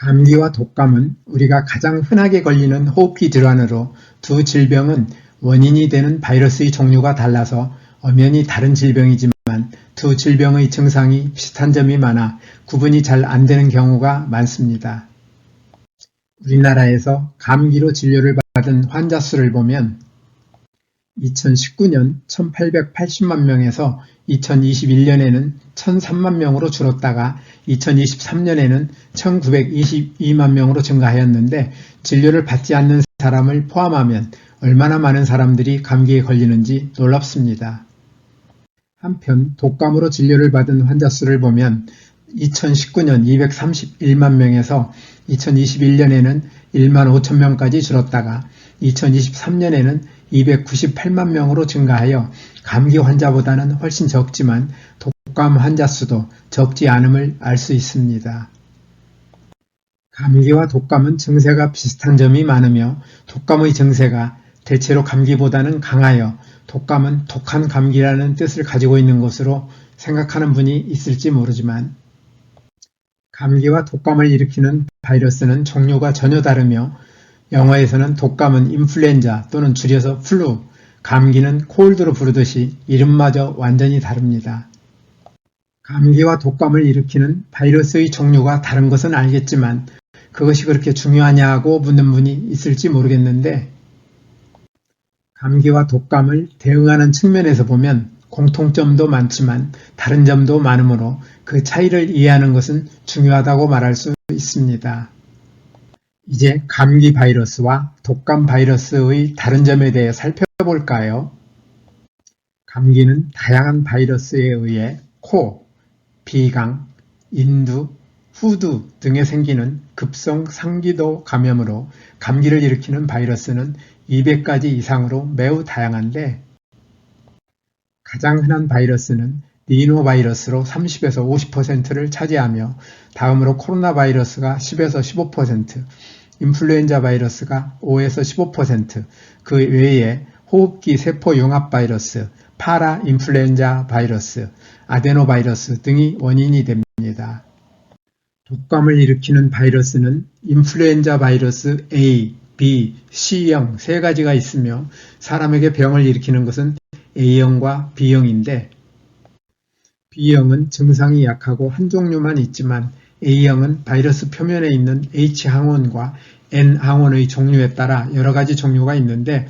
감기와 독감은 우리가 가장 흔하게 걸리는 호흡기 질환으로 두 질병은 원인이 되는 바이러스의 종류가 달라서 엄연히 다른 질병이지만 두 질병의 증상이 비슷한 점이 많아 구분이 잘 안 되는 경우가 많습니다. 우리나라에서 감기로 진료를 받은 환자 수를 보면 2019년 1880만 명에서 2021년에는 1003만 명으로 줄었다가 2023년에는 1922만 명으로 증가하였는데 진료를 받지 않는 사람을 포함하면 얼마나 많은 사람들이 감기에 걸리는지 놀랍습니다. 한편 독감으로 진료를 받은 환자 수를 보면 2019년 231만 명에서 2021년에는 1만 5천 명까지 줄었다가 2023년에는 298만 명으로 증가하여 감기 환자보다는 훨씬 적지만 독감 환자 수도 적지 않음을 알 수 있습니다. 감기와 독감은 증세가 비슷한 점이 많으며 독감의 증세가 대체로 감기보다는 강하여 독감은 독한 감기라는 뜻을 가지고 있는 것으로 생각하는 분이 있을지 모르지만 감기와 독감을 일으키는 바이러스는 종류가 전혀 다르며 영어에서는 독감은 인플루엔자 또는 줄여서 플루, 감기는 콜드로 부르듯이 이름마저 완전히 다릅니다. 감기와 독감을 일으키는 바이러스의 종류가 다른 것은 알겠지만 그것이 그렇게 중요하냐고 묻는 분이 있을지 모르겠는데 감기와 독감을 대응하는 측면에서 보면 공통점도 많지만 다른 점도 많으므로 그 차이를 이해하는 것은 중요하다고 말할 수 있습니다. 이제 감기 바이러스와 독감 바이러스의 다른 점에 대해 살펴볼까요? 감기는 다양한 바이러스에 의해 코, 비강, 인두, 후두 등에 생기는 급성 상기도 감염으로 감기를 일으키는 바이러스는 200가지 이상으로 매우 다양한데 가장 흔한 바이러스는 리노바이러스로 30에서 50%를 차지하며 다음으로 코로나 바이러스가 10에서 15%, 인플루엔자 바이러스가 5에서 15%, 그 외에 호흡기 세포 융합 바이러스, 파라 인플루엔자 바이러스, 아데노바이러스 등이 원인이 됩니다. 독감을 일으키는 바이러스는 인플루엔자 바이러스 A, B, C형 세 가지가 있으며 사람에게 병을 일으키는 것은 A형과 B형인데 B형은 증상이 약하고 한 종류만 있지만 A형은 바이러스 표면에 있는 H항원과 N항원의 종류에 따라 여러 가지 종류가 있는데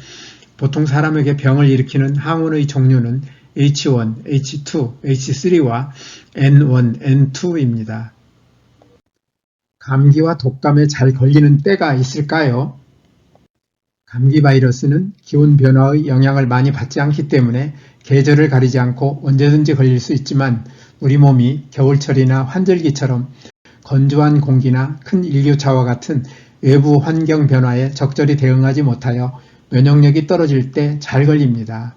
보통 사람에게 병을 일으키는 항원의 종류는 H1, H2, H3와 N1, N2입니다. 감기와 독감에 잘 걸리는 때가 있을까요? 감기 바이러스는 기온 변화의 영향을 많이 받지 않기 때문에 계절을 가리지 않고 언제든지 걸릴 수 있지만 우리 몸이 겨울철이나 환절기처럼 건조한 공기나 큰 일교차와 같은 외부 환경 변화에 적절히 대응하지 못하여 면역력이 떨어질 때 잘 걸립니다.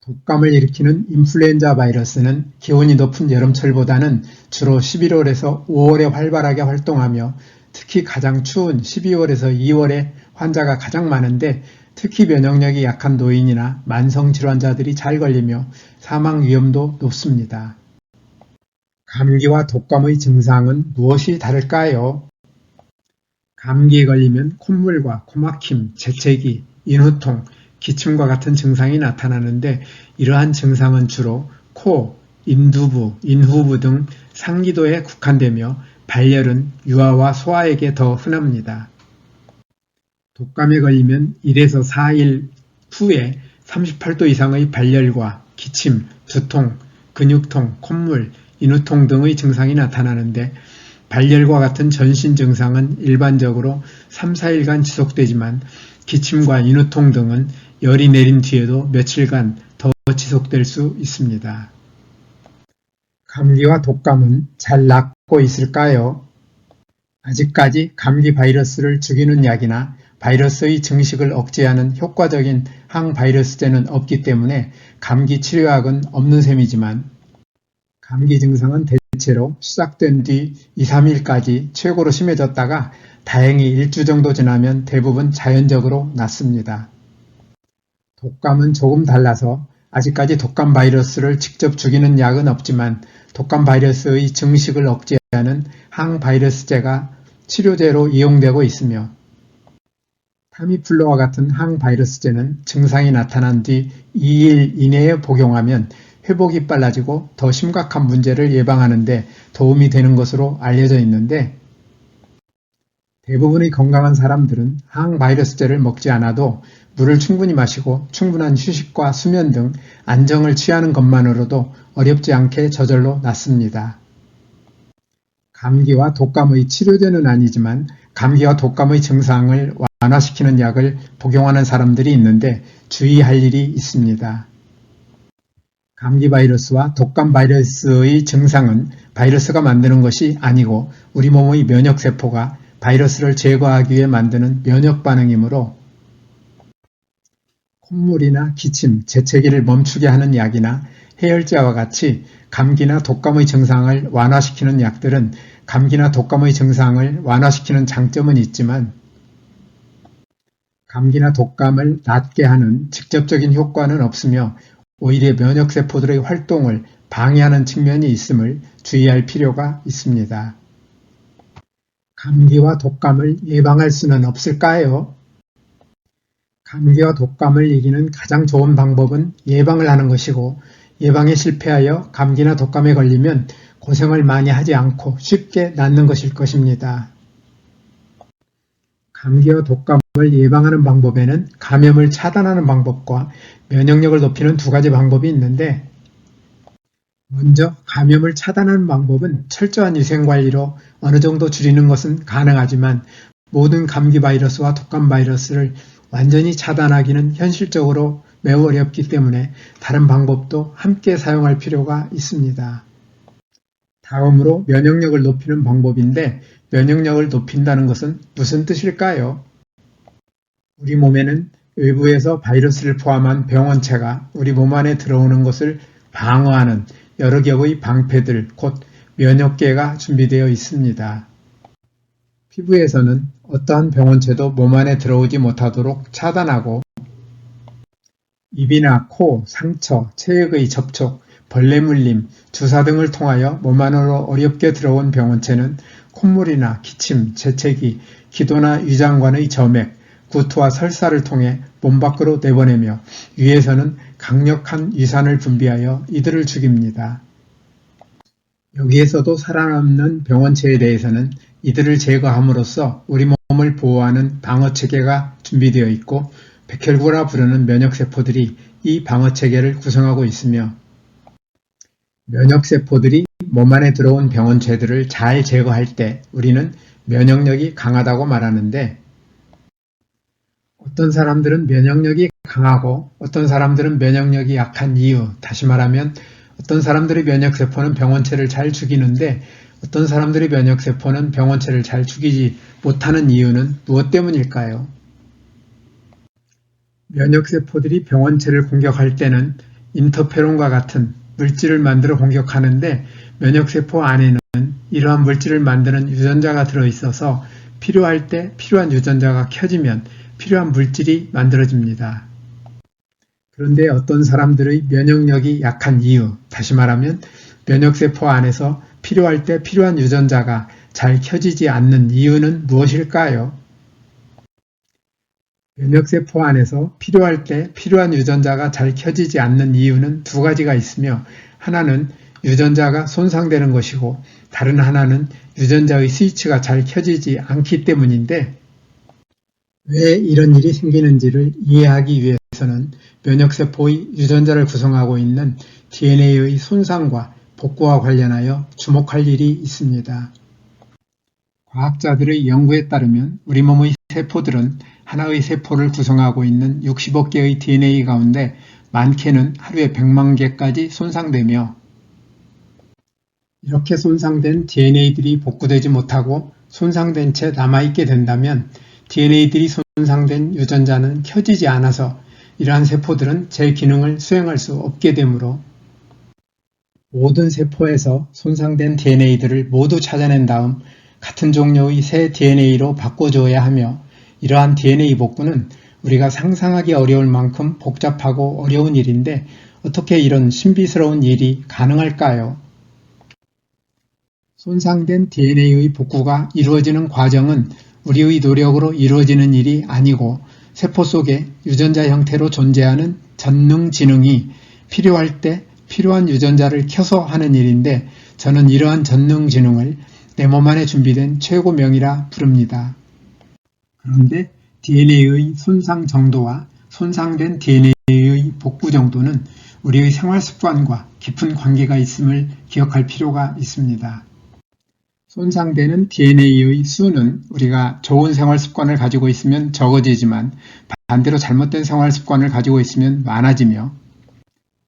독감을 일으키는 인플루엔자 바이러스는 기온이 높은 여름철보다는 주로 11월에서 5월에 활발하게 활동하며 특히 가장 추운 12월에서 2월에 환자가 가장 많은데 특히 면역력이 약한 노인이나 만성질환자들이 잘 걸리며 사망 위험도 높습니다. 감기와 독감의 증상은 무엇이 다를까요? 감기에 걸리면 콧물과 코막힘, 재채기, 인후통, 기침과 같은 증상이 나타나는데 이러한 증상은 주로 코, 인두부, 인후부 등 상기도에 국한되며 발열은 유아와 소아에게 더 흔합니다. 독감에 걸리면 1에서 4일 후에 38도 이상의 발열과 기침, 두통, 근육통, 콧물, 인후통 등의 증상이 나타나는데 발열과 같은 전신 증상은 일반적으로 3, 4일간 지속되지만 기침과 인후통 등은 열이 내린 뒤에도 며칠간 더 지속될 수 있습니다. 감기와 독감은 잘 낫고 있을까요? 아직까지 감기 바이러스를 죽이는 약이나 바이러스의 증식을 억제하는 효과적인 항바이러스제는 없기 때문에 감기 치료약은 없는 셈이지만 감기 증상은 대체로 시작된 뒤 2, 3일까지 최고로 심해졌다가 다행히 일주 정도 지나면 대부분 자연적으로 낫습니다. 독감은 조금 달라서 아직까지 독감 바이러스를 직접 죽이는 약은 없지만 독감 바이러스의 증식을 억제하는 항바이러스제가 치료제로 이용되고 있으며 타미플루와 같은 항바이러스제는 증상이 나타난 뒤 2일 이내에 복용하면 회복이 빨라지고 더 심각한 문제를 예방하는 데 도움이 되는 것으로 알려져 있는데 대부분의 건강한 사람들은 항바이러스제를 먹지 않아도 물을 충분히 마시고 충분한 휴식과 수면 등 안정을 취하는 것만으로도 어렵지 않게 저절로 낫습니다. 감기와 독감의 치료제는 아니지만 감기와 독감의 증상을 완화시키는 약을 복용하는 사람들이 있는데 주의할 일이 있습니다. 감기 바이러스와 독감 바이러스의 증상은 바이러스가 만드는 것이 아니고 우리 몸의 면역세포가 바이러스를 제거하기 위해 만드는 면역 반응이므로 콧물이나 기침, 재채기를 멈추게 하는 약이나 해열제와 같이 감기나 독감의 증상을 완화시키는 약들은 감기나 독감의 증상을 완화시키는 장점은 있지만 감기나 독감을 낫게 하는 직접적인 효과는 없으며 오히려 면역세포들의 활동을 방해하는 측면이 있음을 주의할 필요가 있습니다. 감기와 독감을 예방할 수는 없을까요? 감기와 독감을 이기는 가장 좋은 방법은 예방을 하는 것이고 예방에 실패하여 감기나 독감에 걸리면 고생을 많이 하지 않고 쉽게 낫는 것일 것입니다. 감기와 독감을 예방하는 방법에는 감염을 차단하는 방법과 면역력을 높이는 두 가지 방법이 있는데 먼저 감염을 차단하는 방법은 철저한 위생관리로 어느 정도 줄이는 것은 가능하지만 모든 감기 바이러스와 독감 바이러스를 완전히 차단하기는 현실적으로 매우 어렵기 때문에 다른 방법도 함께 사용할 필요가 있습니다. 다음으로 면역력을 높이는 방법인데 면역력을 높인다는 것은 무슨 뜻일까요? 우리 몸에는 외부에서 바이러스를 포함한 병원체가 우리 몸 안에 들어오는 것을 방어하는 여러 겹의 방패들, 곧 면역계가 준비되어 있습니다. 피부에서는 어떠한 병원체도 몸 안에 들어오지 못하도록 차단하고 입이나 코, 상처, 체액의 접촉, 벌레 물림, 주사 등을 통하여 몸 안으로 어렵게 들어온 병원체는 콧물이나 기침, 재채기, 기도나 위장관의 점액, 구토와 설사를 통해 몸 밖으로 내보내며 위에서는 강력한 위산을 분비하여 이들을 죽입니다. 여기에서도 살아남는 병원체에 대해서는 이들을 제거함으로써 우리 몸을 보호하는 방어체계가 준비되어 있고 백혈구라 부르는 면역세포들이 이 방어체계를 구성하고 있으며 면역세포들이 몸 안에 들어온 병원체들을 잘 제거할 때 우리는 면역력이 강하다고 말하는데 어떤 사람들은 면역력이 강하고 어떤 사람들은 면역력이 약한 이유, 다시 말하면 어떤 사람들의 면역세포는 병원체를 잘 죽이는데 어떤 사람들의 면역세포는 병원체를 잘 죽이지 못하는 이유는 무엇 때문일까요? 면역세포들이 병원체를 공격할 때는 인터페론과 같은 물질을 만들어 공격하는데 면역세포 안에는 이러한 물질을 만드는 유전자가 들어있어서 필요할 때 필요한 유전자가 켜지면 필요한 물질이 만들어집니다. 그런데 어떤 사람들의 면역력이 약한 이유, 다시 말하면 면역세포 안에서 필요할 때 필요한 유전자가 잘 켜지지 않는 이유는 무엇일까요? 면역세포 안에서 필요할 때 필요한 유전자가 잘 켜지지 않는 이유는 두 가지가 있으며 하나는 유전자가 손상되는 것이고 다른 하나는 유전자의 스위치가 잘 켜지지 않기 때문인데 왜 이런 일이 생기는지를 이해하기 위해서는 면역세포의 유전자를 구성하고 있는 DNA의 손상과 복구와 관련하여 주목할 일이 있습니다. 과학자들의 연구에 따르면 우리 몸의 세포들은 하나의 세포를 구성하고 있는 60억 개의 DNA 가운데 많게는 하루에 100만 개까지 손상되며 이렇게 손상된 DNA들이 복구되지 못하고 손상된 채 남아있게 된다면 DNA들이 손상된 유전자는 켜지지 않아서 이러한 세포들은 제 기능을 수행할 수 없게 되므로 모든 세포에서 손상된 DNA들을 모두 찾아낸 다음 같은 종류의 새 DNA로 바꿔줘야 하며 이러한 DNA 복구는 우리가 상상하기 어려울 만큼 복잡하고 어려운 일인데 어떻게 이런 신비스러운 일이 가능할까요? 손상된 DNA의 복구가 이루어지는 과정은 우리의 노력으로 이루어지는 일이 아니고 세포 속에 유전자 형태로 존재하는 전능 지능이 필요할 때 필요한 유전자를 켜서 하는 일인데 저는 이러한 전능 지능을 내 몸 안에 준비된 최고명이라 부릅니다. 그런데 DNA의 손상 정도와 손상된 DNA의 복구 정도는 우리의 생활 습관과 깊은 관계가 있음을 기억할 필요가 있습니다. 손상되는 DNA의 수는 우리가 좋은 생활 습관을 가지고 있으면 적어지지만 반대로 잘못된 생활 습관을 가지고 있으면 많아지며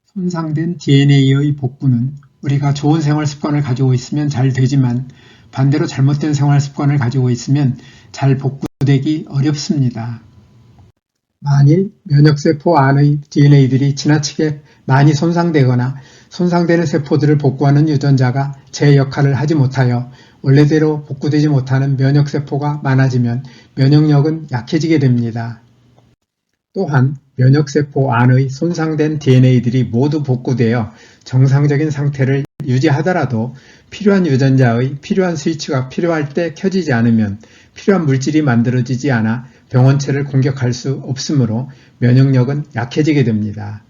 손상된 DNA의 복구는 우리가 좋은 생활 습관을 가지고 있으면 잘 되지만 반대로 잘못된 생활 습관을 가지고 있으면 잘 복구되기 어렵습니다. 만일 면역세포 안의 DNA들이 지나치게 많이 손상되거나 손상되는 세포들을 복구하는 유전자가 제 역할을 하지 못하여 원래대로 복구되지 못하는 면역세포가 많아지면 면역력은 약해지게 됩니다. 또한 면역세포 안의 손상된 DNA들이 모두 복구되어 정상적인 상태를 유지하더라도 필요한 유전자의 필요한 스위치가 필요할 때 켜지지 않으면 필요한 물질이 만들어지지 않아 병원체를 공격할 수 없으므로 면역력은 약해지게 됩니다.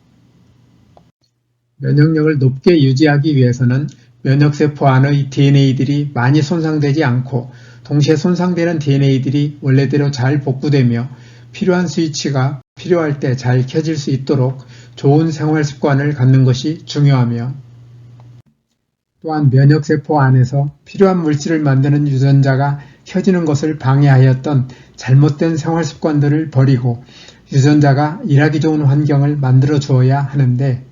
면역력을 높게 유지하기 위해서는 면역세포 안의 DNA들이 많이 손상되지 않고 동시에 손상되는 DNA들이 원래대로 잘 복구되며 필요한 스위치가 필요할 때 잘 켜질 수 있도록 좋은 생활 습관을 갖는 것이 중요하며 또한 면역세포 안에서 필요한 물질을 만드는 유전자가 켜지는 것을 방해하였던 잘못된 생활 습관들을 버리고 유전자가 일하기 좋은 환경을 만들어 주어야 하는데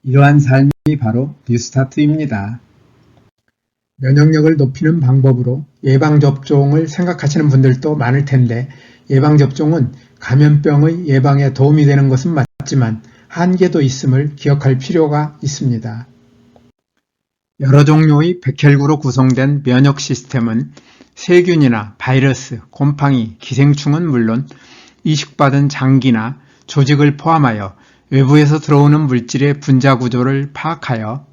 이러한 삶이 바로 뉴스타트입니다. 면역력을 높이는 방법으로 예방접종을 생각하시는 분들도 많을 텐데 예방접종은 감염병의 예방에 도움이 되는 것은 맞지만 한계도 있음을 기억할 필요가 있습니다. 여러 종류의 백혈구로 구성된 면역 시스템은 세균이나 바이러스, 곰팡이, 기생충은 물론 이식받은 장기나 조직을 포함하여 외부에서 들어오는 물질의 분자 구조를 파악하여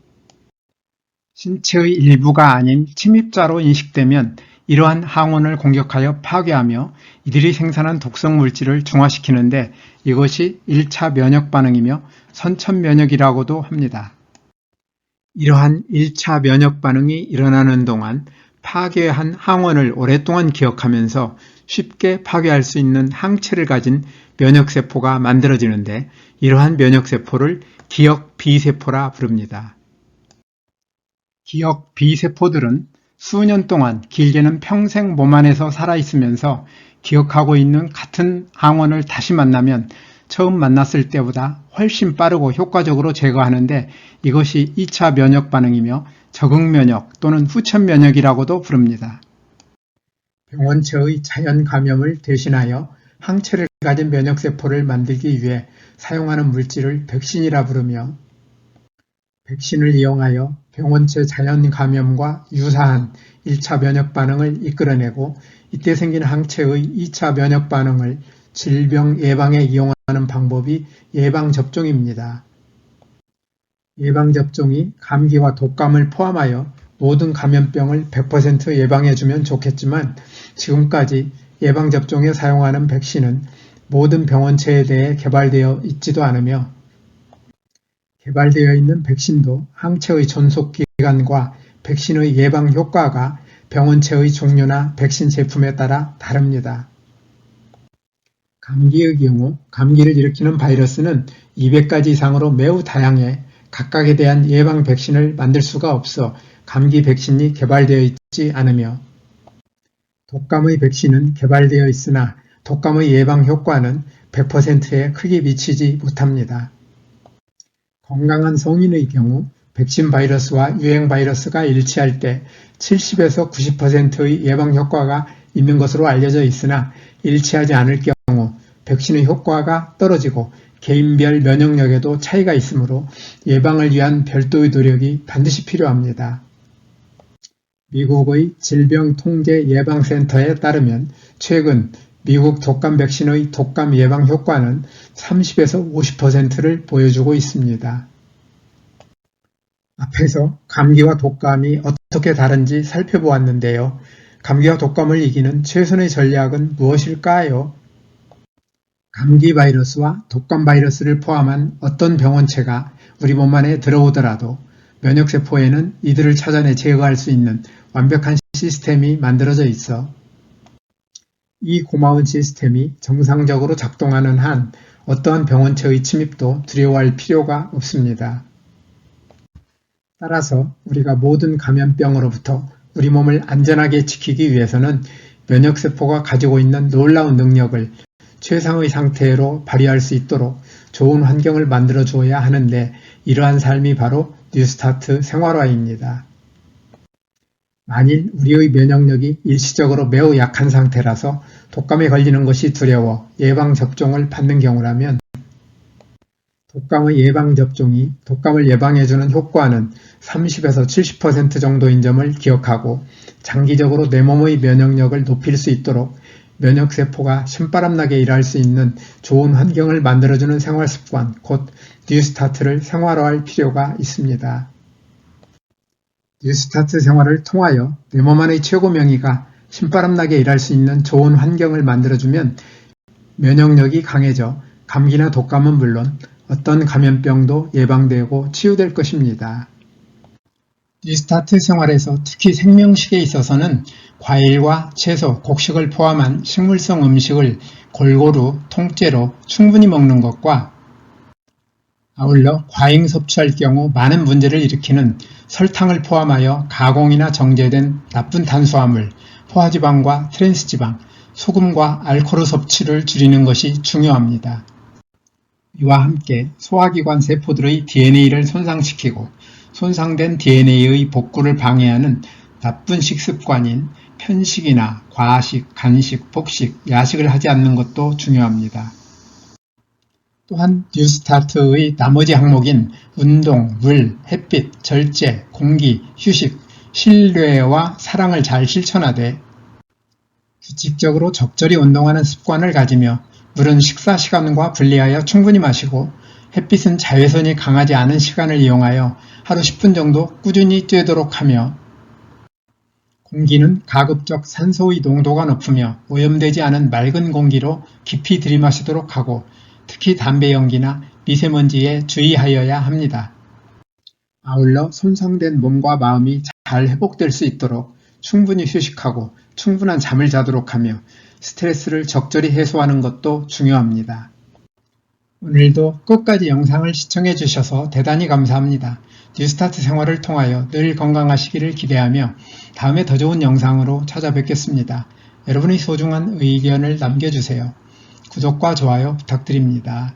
신체의 일부가 아닌 침입자로 인식되면 이러한 항원을 공격하여 파괴하며 이들이 생산한 독성 물질을 중화시키는데 이것이 1차 면역 반응이며 선천 면역이라고도 합니다. 이러한 1차 면역 반응이 일어나는 동안 파괴한 항원을 오랫동안 기억하면서 쉽게 파괴할 수 있는 항체를 가진 면역세포가 만들어지는데 이러한 면역세포를 기억 B세포라 부릅니다. 기억 B세포들은 수년 동안 길게는 평생 몸 안에서 살아있으면서 기억하고 있는 같은 항원을 다시 만나면 처음 만났을 때보다 훨씬 빠르고 효과적으로 제거하는데 이것이 2차 면역 반응이며 적응면역 또는 후천면역이라고도 부릅니다. 병원체의 자연 감염을 대신하여 항체를 가진 면역세포를 만들기 위해 사용하는 물질을 백신이라 부르며 백신을 이용하여 병원체 자연 감염과 유사한 1차 면역 반응을 이끌어내고 이때 생긴 항체의 2차 면역 반응을 질병 예방에 이용하는 방법이 예방접종입니다. 예방접종이 감기와 독감을 포함하여 모든 감염병을 100% 예방해주면 좋겠지만 지금까지 예방접종에 사용하는 백신은 모든 병원체에 대해 개발되어 있지도 않으며 개발되어 있는 백신도 항체의 존속기간과 백신의 예방 효과가 병원체의 종류나 백신 제품에 따라 다릅니다. 감기의 경우 감기를 일으키는 바이러스는 200가지 이상으로 매우 다양해 각각에 대한 예방 백신을 만들 수가 없어 감기 백신이 개발되어 있지 않으며 독감의 백신은 개발되어 있으나 독감의 예방 효과는 100%에 크게 미치지 못합니다. 건강한 성인의 경우 백신 바이러스와 유행 바이러스가 일치할 때 70에서 90%의 예방 효과가 있는 것으로 알려져 있으나 일치하지 않을 경우 백신의 효과가 떨어지고 개인별 면역력에도 차이가 있으므로 예방을 위한 별도의 노력이 반드시 필요합니다. 미국의 질병통제예방센터에 따르면 최근 미국 독감 백신의 독감 예방 효과는 30에서 50%를 보여주고 있습니다. 앞에서 감기와 독감이 어떻게 다른지 살펴보았는데요. 감기와 독감을 이기는 최선의 전략은 무엇일까요? 감기 바이러스와 독감 바이러스를 포함한 어떤 병원체가 우리 몸 안에 들어오더라도 면역세포에는 이들을 찾아내 제거할 수 있는 완벽한 시스템이 만들어져 있어 이 고마운 시스템이 정상적으로 작동하는 한 어떠한 병원체의 침입도 두려워할 필요가 없습니다. 따라서 우리가 모든 감염병으로부터 우리 몸을 안전하게 지키기 위해서는 면역세포가 가지고 있는 놀라운 능력을 최상의 상태로 발휘할 수 있도록 좋은 환경을 만들어 주어야 하는데 이러한 삶이 바로 뉴스타트 생활화입니다. 만일 우리의 면역력이 일시적으로 매우 약한 상태라서 독감에 걸리는 것이 두려워 예방접종을 받는 경우라면 독감의 예방접종이 독감을 예방해주는 효과는 30에서 70% 정도인 점을 기억하고 장기적으로 내 몸의 면역력을 높일 수 있도록 면역세포가 신바람나게 일할 수 있는 좋은 환경을 만들어주는 생활습관, 곧 뉴스타트를 생활화할 필요가 있습니다. 뉴스타트 생활을 통하여 내 몸 안의 최고 명의가 신바람나게 일할 수 있는 좋은 환경을 만들어주면 면역력이 강해져 감기나 독감은 물론 어떤 감염병도 예방되고 치유될 것입니다. 뉴스타트 생활에서 특히 생명식에 있어서는 과일과 채소, 곡식을 포함한 식물성 음식을 골고루 통째로 충분히 먹는 것과 아울러 과잉 섭취할 경우 많은 문제를 일으키는 설탕을 포함하여 가공이나 정제된 나쁜 탄수화물, 포화지방과 트랜스지방, 소금과 알코올 섭취를 줄이는 것이 중요합니다. 이와 함께 소화기관 세포들의 DNA를 손상시키고 손상된 DNA의 복구를 방해하는 나쁜 식습관인 편식이나 과식, 간식, 폭식, 야식을 하지 않는 것도 중요합니다. 또한 뉴스타트의 나머지 항목인 운동, 물, 햇빛, 절제, 공기, 휴식, 신뢰와 사랑을 잘 실천하되 규칙적으로 적절히 운동하는 습관을 가지며 물은 식사 시간과 분리하여 충분히 마시고 햇빛은 자외선이 강하지 않은 시간을 이용하여 하루 10분 정도 꾸준히 쬐도록 하며 공기는 가급적 산소의 농도가 높으며 오염되지 않은 맑은 공기로 깊이 들이마시도록 하고 특히 담배 연기나 미세먼지에 주의하여야 합니다. 아울러 손상된 몸과 마음이 잘 회복될 수 있도록 충분히 휴식하고 충분한 잠을 자도록 하며 스트레스를 적절히 해소하는 것도 중요합니다. 오늘도 끝까지 영상을 시청해 주셔서 대단히 감사합니다. 뉴스타트 생활을 통하여 늘 건강하시기를 기대하며 다음에 더 좋은 영상으로 찾아뵙겠습니다. 여러분의 소중한 의견을 남겨주세요. 구독과 좋아요 부탁드립니다.